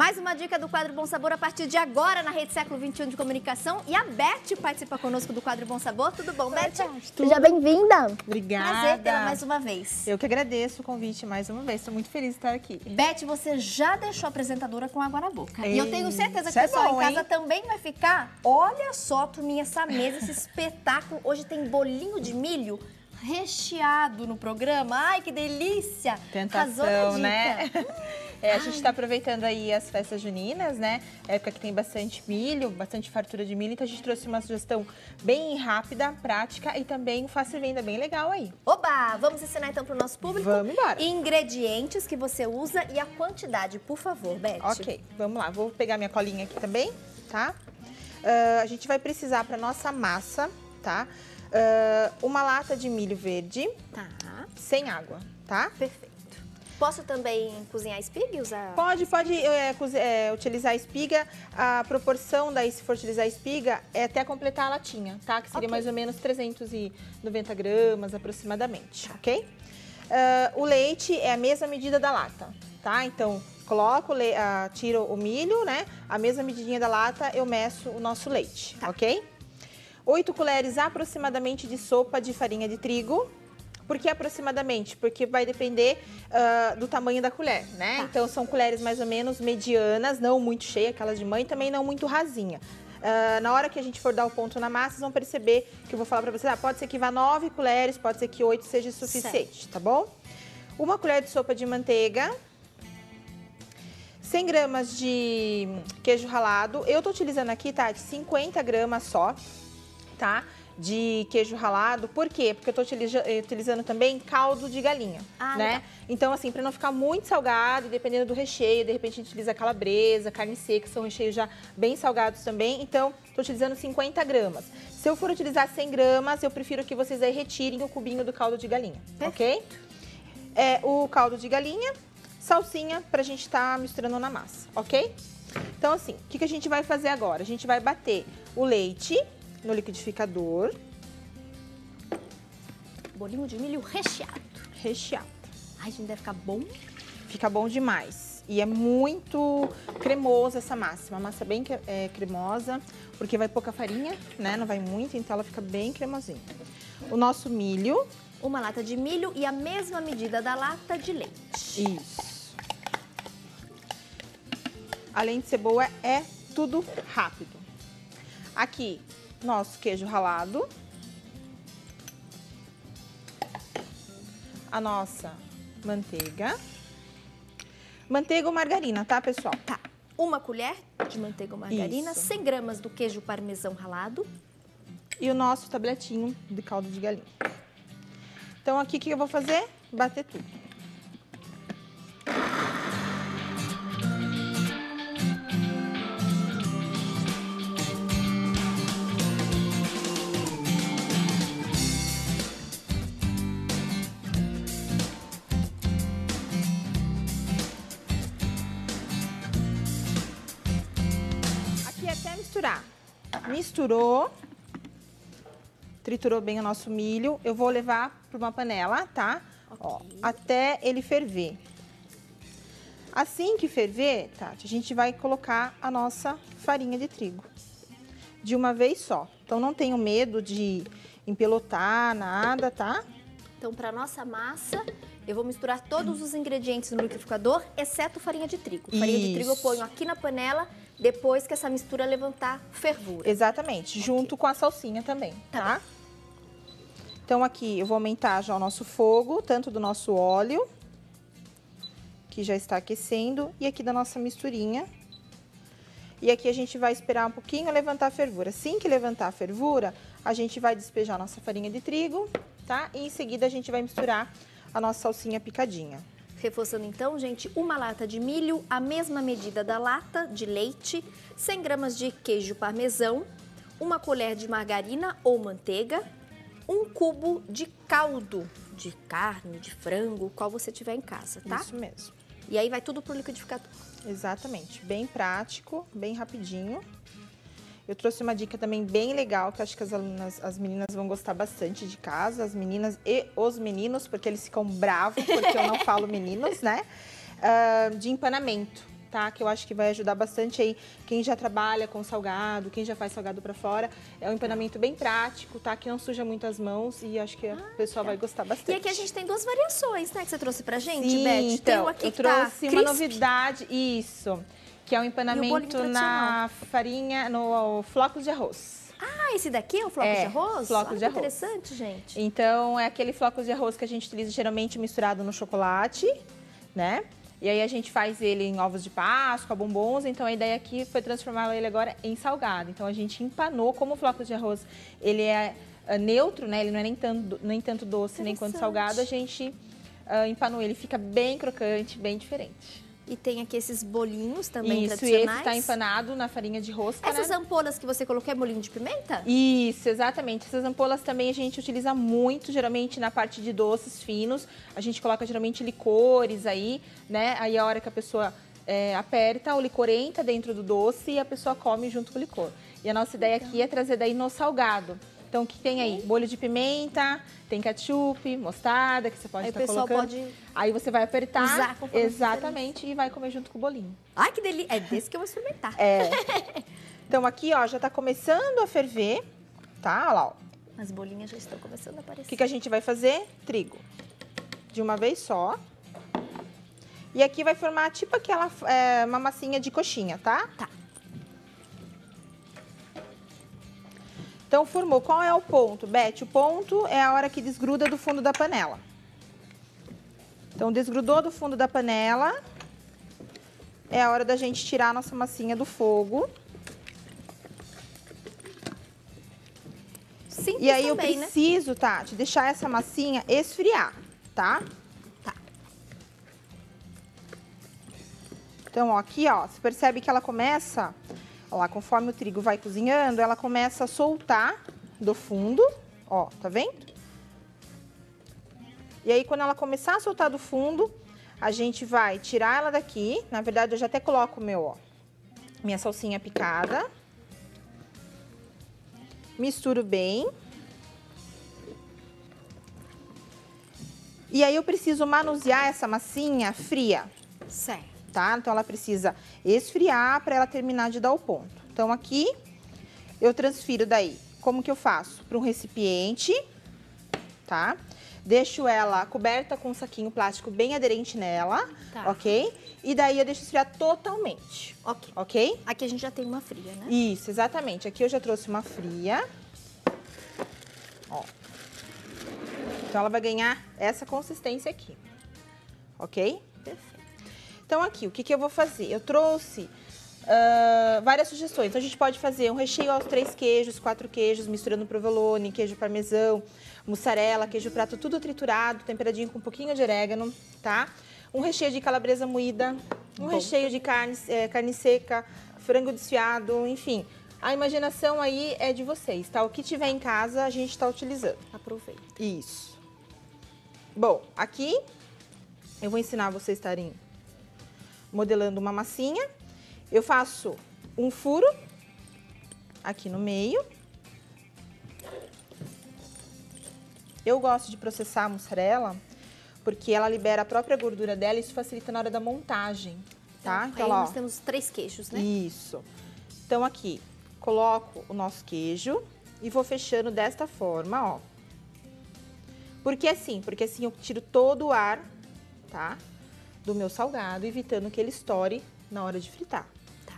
Mais uma dica do quadro Bom Sabor a partir de agora na Rede Século XXI de Comunicação. E a Beth participa conosco do quadro Bom Sabor. Tudo bom, Beth? Seja bem-vinda. Obrigada. Prazer tê-la mais uma vez. Eu que agradeço o convite mais uma vez. Estou muito feliz de estar aqui. Beth, você já deixou a apresentadora com água na boca. E eu tenho certeza que isso o pessoal é bom, em casa hein? também vai ficar. Olha só, turminha, essa mesa, esse espetáculo. Hoje tem bolinho de milho recheado no programa. Ai, que delícia! Arrasou na Tentação, dica. né? A gente está aproveitando aí as festas juninas, né? Época que tem bastante milho, bastante fartura de milho. Então a gente trouxe uma sugestão bem rápida, prática e também um fácil venda bem legal aí. Oba! Vamos ensinar então para o nosso público? Vamos embora. Ingredientes que você usa e a quantidade, por favor, Beth. Ok, vamos lá. Vou pegar minha colinha aqui também, tá? A gente vai precisar para nossa massa, tá? Uma lata de milho verde, Tá, sem água, tá? perfeito. Posso também cozinhar espiga e usar? Pode utilizar a espiga. A proporção daí, se for utilizar a espiga, é até completar a latinha, tá? Que seria Ok. mais ou menos 390 gramas aproximadamente, ok? O leite é a mesma medida da lata, tá? Então, coloco, tiro o milho, né? A mesma medidinha da lata, eu meço o nosso leite, ok? 8 colheres aproximadamente de sopa de farinha de trigo. Por que aproximadamente? Porque vai depender do tamanho da colher, né? Tá. Então, são colheres mais ou menos medianas, não muito cheias, aquelas de mãe, também não muito rasinha. Na hora que a gente for dar o ponto na massa, vocês vão perceber que eu vou falar pra vocês, pode ser que vá 9 colheres, pode ser que 8 seja suficiente, tá bom? 1 colher de sopa de manteiga, 100 gramas de queijo ralado. Eu tô utilizando aqui, Tati, 50 gramas só, tá? De queijo ralado. Por quê? Porque eu tô utilizando também caldo de galinha, né? Legal. Então, assim, para não ficar muito salgado, dependendo do recheio, de repente a gente utiliza calabresa, carne seca, que são recheios já bem salgados também. Então, tô utilizando 50 gramas. Se eu for utilizar 100 gramas, eu prefiro que vocês aí retirem o cubinho do caldo de galinha, ok? O caldo de galinha, salsinha pra gente estar misturando na massa, ok? Então, assim, o que a gente vai fazer agora? A gente vai bater o leite no liquidificador. Bolinho de milho recheado. Recheado. Ai, gente, deve ficar bom. Fica bom demais. E é muito cremosa essa massa. Uma massa bem cremosa, porque vai pouca farinha, né? Não vai muito, então ela fica bem cremosinha. O nosso milho. Uma lata de milho e a mesma medida da lata de leite. Isso. Além de ser boa, é tudo rápido. Aqui, nosso queijo ralado. A nossa manteiga. Manteiga ou margarina, tá, pessoal? Tá. 1 colher de manteiga ou margarina, Isso. 100 gramas do queijo parmesão ralado. E o nosso tabletinho de caldo de galinha. Então, aqui, o que eu vou fazer? Bater tudo. Aqui é até misturar. Misturou. Triturou bem o nosso milho. Eu vou levar para uma panela, tá? Ó, até ele ferver. Assim que ferver, Tati, a gente vai colocar a nossa farinha de trigo. De uma vez só. Então, não tenho medo de empelotar, nada, tá? Então, para nossa massa, eu vou misturar todos os ingredientes no liquidificador, exceto farinha de trigo. Farinha de trigo eu Isso. ponho aqui na panela, depois que essa mistura levantar fervura. Exatamente, junto com a salsinha também, tá? Então, aqui eu vou aumentar já o nosso fogo, tanto do nosso óleo, que já está aquecendo, e aqui da nossa misturinha. E aqui a gente vai esperar um pouquinho levantar a fervura. Assim que levantar a fervura, a gente vai despejar a nossa farinha de trigo, tá? E em seguida a gente vai misturar a nossa salsinha picadinha. Reforçando então, gente, 1 lata de milho, a mesma medida da lata de leite, 100 gramas de queijo parmesão, 1 colher de margarina ou manteiga, 1 cubo de caldo de carne, de frango, qual você tiver em casa, tá? Isso mesmo. E aí vai tudo pro liquidificador. Exatamente, bem prático, bem rapidinho. Eu trouxe uma dica também bem legal, que eu acho que as meninas vão gostar bastante de casa, as meninas e os meninos, porque eles ficam bravos porque eu não falo meninos, né? De empanamento. tá? Que eu acho que vai ajudar bastante aí quem já trabalha com salgado, quem já faz salgado pra fora. É um empanamento bem prático, tá? Que não suja muito as mãos e acho que a pessoa vai gostar bastante. E aqui a gente tem duas variações, né, que você trouxe pra gente, Sim, Beth. Tem então, um aqui eu que tá trouxe uma crisp. novidade, isso, que é um empanamento na farinha, no flocos de arroz. Ah, esse daqui é o flocos de arroz? Flocos de arroz. Interessante, gente. Então, é aquele flocos de arroz que a gente utiliza geralmente misturado no chocolate, né? E aí a gente faz ele em ovos de Páscoa, bombons. Então, a ideia aqui foi transformar ele agora em salgado. Então, a gente empanou, como o flocos de arroz, ele é neutro, né? Ele não é nem tanto doce, nem quanto salgado. A gente empanou ele, fica bem crocante, bem diferente. E tem aqui esses bolinhos também Isso, tradicionais. e esse tá empanado na farinha de rosca, Essas né? ampolas que você colocou é molinho de pimenta? Isso, exatamente. Essas ampolas também a gente utiliza muito, geralmente na parte de doces finos. A gente coloca geralmente licores aí, né? Aí a hora que a pessoa aperta, o licor entra dentro do doce e a pessoa come junto com o licor. E a nossa ideia aqui é trazer daí no salgado. Então, o que tem aí? Molho de pimenta, tem ketchup, mostarda, que você pode estar colocando. Aí você vai apertar, exatamente, e vai comer junto com o bolinho. Ai, que delícia! É desse que eu vou experimentar. Então, aqui, ó, já tá começando a ferver, tá? Olha lá, ó. As bolinhas já estão começando a aparecer. O que a gente vai fazer? Trigo. De uma vez só. E aqui vai formar tipo aquela, uma massinha de coxinha, tá? Tá. Então, formou. Qual é o ponto, Beth? O ponto é a hora que desgruda do fundo da panela. Então, desgrudou do fundo da panela. É a hora da gente tirar a nossa massinha do fogo. Simples e aí também, eu preciso, Tati, deixar essa massinha esfriar, tá? Tá. Então, ó, aqui, ó, você percebe que ela começa... Ó lá, conforme o trigo vai cozinhando, ela começa a soltar do fundo, ó, tá vendo? E aí, quando ela começar a soltar do fundo, a gente vai tirar ela daqui. Na verdade, eu já até coloco minha salsinha picada. Misturo bem. E aí, eu preciso manusear essa massinha fria. Certo. Tá? Então, ela precisa esfriar para ela terminar de dar o ponto. Então, aqui, eu transfiro daí. Como que eu faço? Para um recipiente, tá? Deixo ela coberta com um saquinho plástico bem aderente nela, ok? E daí, eu deixo esfriar totalmente, ok? Aqui a gente já tem uma fria, né? Isso, exatamente. Aqui eu já trouxe uma fria. Ó. Então, ela vai ganhar essa consistência aqui, ok? Perfeito. Então, aqui, o que eu vou fazer? Eu trouxe várias sugestões. Então, a gente pode fazer um recheio aos 3 queijos, 4 queijos, misturando provolone, queijo parmesão, mussarela, queijo prato, tudo triturado, temperadinho com um pouquinho de orégano, tá? Um recheio de calabresa moída, um recheio de carne seca, frango desfiado, enfim. A imaginação aí é de vocês, tá? O que tiver em casa, a gente tá utilizando. Aproveita. Isso. Bom, aqui eu vou ensinar vocês a estarem modelando uma massinha. Eu faço um furo aqui no meio. Eu gosto de processar a mussarela porque ela libera a própria gordura dela e isso facilita na hora da montagem, tá? Então, aí nós temos 3 queijos, né? Isso. Então, aqui, coloco o nosso queijo e vou fechando desta forma, ó. Por que assim? Porque assim eu tiro todo o ar, tá? Do meu salgado, evitando que ele estoure na hora de fritar. Tá.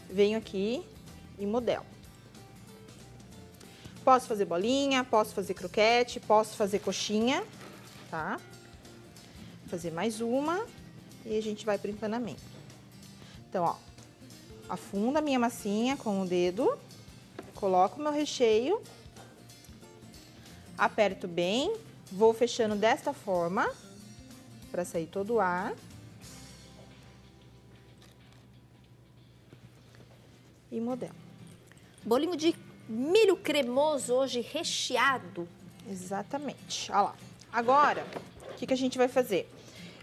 Venho aqui e modelo. Posso fazer bolinha, posso fazer croquete, posso fazer coxinha, tá? Vou fazer mais uma e a gente vai pro empanamento. Então, ó, afundo a minha massinha com o dedo, coloco o meu recheio, aperto bem, vou fechando desta forma, para sair todo o ar. E modelo. Bolinho de milho cremoso hoje recheado. Exatamente. Olha lá. Agora, o que a gente vai fazer?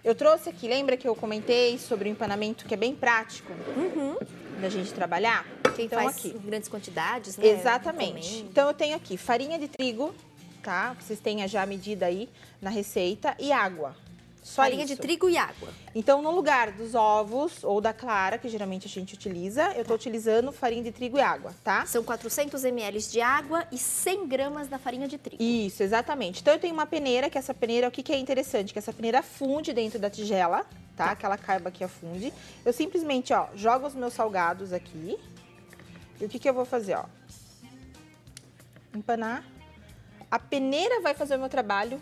Eu trouxe aqui, lembra que eu comentei sobre o empanamento que é bem prático da gente trabalhar? Quem então, faz aqui. em grandes quantidades, né? Exatamente. Então, eu tenho aqui farinha de trigo, tá? Vocês têm já a medida aí na receita e água. Só Farinha isso. de trigo e água. Então, no lugar dos ovos ou da clara, que geralmente a gente utiliza, eu tô utilizando farinha de trigo e água, tá? São 400 ml de água e 100 gramas da farinha de trigo. Isso, exatamente. Então, eu tenho uma peneira, que essa peneira, o que que é interessante? Que essa peneira funde dentro da tigela, tá? Que ela caiba aqui, afunde. Eu simplesmente, ó, jogo os meus salgados aqui. E o que que eu vou fazer, ó? Empanar. A peneira vai fazer o meu trabalho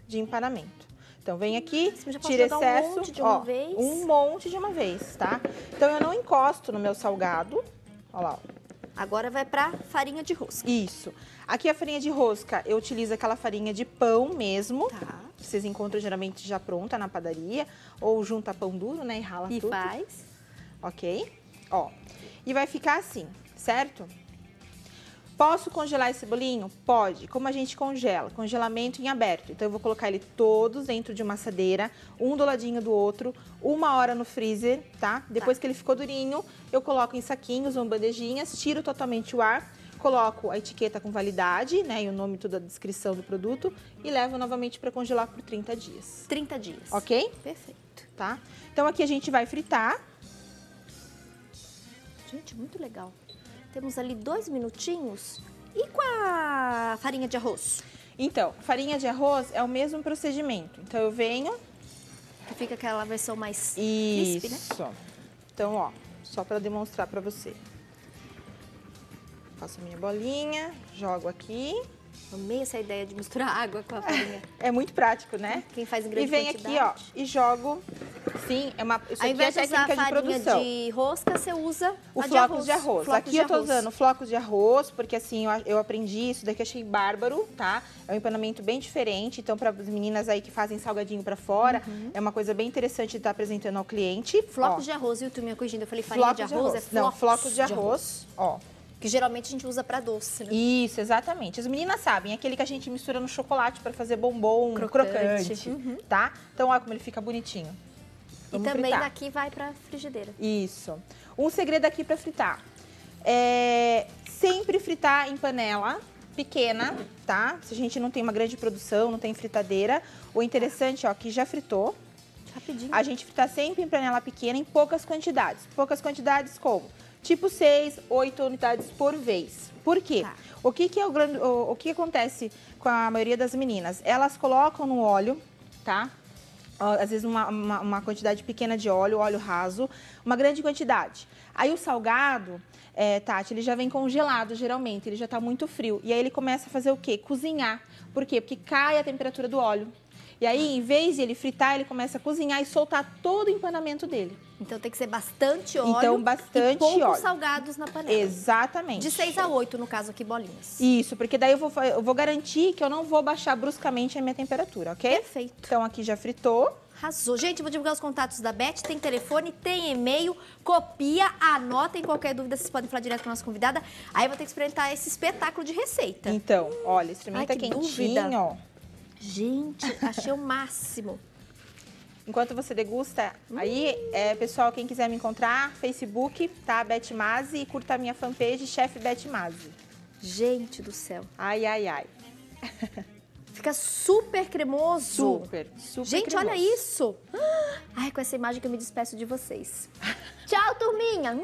de empanamento. Então, vem aqui, Você já pode tira jogar excesso, um monte de uma ó, vez. um monte de uma vez, tá? Então, eu não encosto no meu salgado, ó lá, ó. Agora vai pra farinha de rosca. Isso. Aqui a farinha de rosca, eu utilizo aquela farinha de pão mesmo, Tá. que vocês encontram geralmente já pronta na padaria, ou junta pão duro, né, e rala E tudo. faz. Ok? Ó, e vai ficar assim, certo? Posso congelar esse bolinho? Pode. Como a gente congela? Congelamento em aberto. Então, eu vou colocar ele todos dentro de uma assadeira, um do ladinho do outro, 1 hora no freezer, tá? Depois que ele ficou durinho, eu coloco em saquinhos ou bandejinhas, tiro totalmente o ar, coloco a etiqueta com validade, né, e o nome, toda a descrição do produto, e levo novamente para congelar por 30 dias. 30 dias. Ok? Perfeito. Tá? Então, aqui a gente vai fritar. Gente, muito legal. Temos ali 2 minutinhos. E com a farinha de arroz? Então, farinha de arroz é o mesmo procedimento. Então, eu venho... Que fica aquela versão mais Isso. crisp, né? Então, ó, só para demonstrar para você. Faço a minha bolinha, jogo aqui. Amei essa ideia de misturar água com a farinha. É muito prático, né? Quem faz em E grande vem quantidade. aqui, ó, e jogo. Sim, isso Ao aqui é invés de usar técnica de farinha produção. de rosca, você usa O a flocos de arroz. Flocos Aqui de eu tô arroz. usando flocos de arroz, porque assim, eu aprendi isso daqui, achei bárbaro, tá? É um empanamento bem diferente, então para as meninas aí que fazem salgadinho para fora, é uma coisa bem interessante de estar apresentando ao cliente. Flocos Ó, de arroz, e o tu me corrigindo, eu falei farinha de arroz, é flocos Não, flocos de arroz, ó. Que geralmente a gente usa pra doce, né? Isso, exatamente. As meninas sabem, é aquele que a gente mistura no chocolate para fazer bombom crocante, tá? Então, olha como ele fica bonitinho. E Vamos também fritar. daqui vai pra frigideira. Isso. Um segredo aqui para fritar. Sempre fritar em panela pequena, tá? Se a gente não tem uma grande produção, não tem fritadeira, o interessante, ó, que já fritou. Rapidinho. A gente frita sempre em panela pequena, em poucas quantidades. Poucas quantidades como? Tipo 6, 8 unidades por vez. Por quê? Tá. O que acontece com a maioria das meninas? Elas colocam no óleo, tá? Às vezes uma quantidade pequena de óleo raso, uma grande quantidade. Aí o salgado, Tati, ele já vem congelado geralmente, ele já tá muito frio. E aí ele começa a fazer o quê? Cozinhar. Por quê? Porque cai a temperatura do óleo. E aí, em vez de ele fritar, ele começa a cozinhar e soltar todo o empanamento dele. Então tem que ser bastante óleo Então, bastante e poucos óleo. salgados na panela. Exatamente. De 6 a 8, no caso aqui, bolinhas. Isso, porque daí eu vou garantir que eu não vou baixar bruscamente a minha temperatura, ok? Perfeito. Então, aqui já fritou. Arrasou. Gente, eu vou divulgar os contatos da Beth. Tem telefone, tem e-mail. Copia, anotem. Qualquer dúvida, vocês podem falar direto com a nossa convidada. Aí eu vou ter que experimentar esse espetáculo de receita. Então, olha, experimenta Ai, que quentinho, dúvida. ó. Gente, achei o máximo. Enquanto você degusta, aí, pessoal, quem quiser me encontrar, Facebook, tá? Beth Mazzi, e curta a minha fanpage, Chef Beth Mazzi. Gente do céu. Ai, ai, ai. Fica super cremoso. Super, super Gente, cremoso. olha isso. Ai, com essa imagem que eu me despeço de vocês. Tchau, turminha.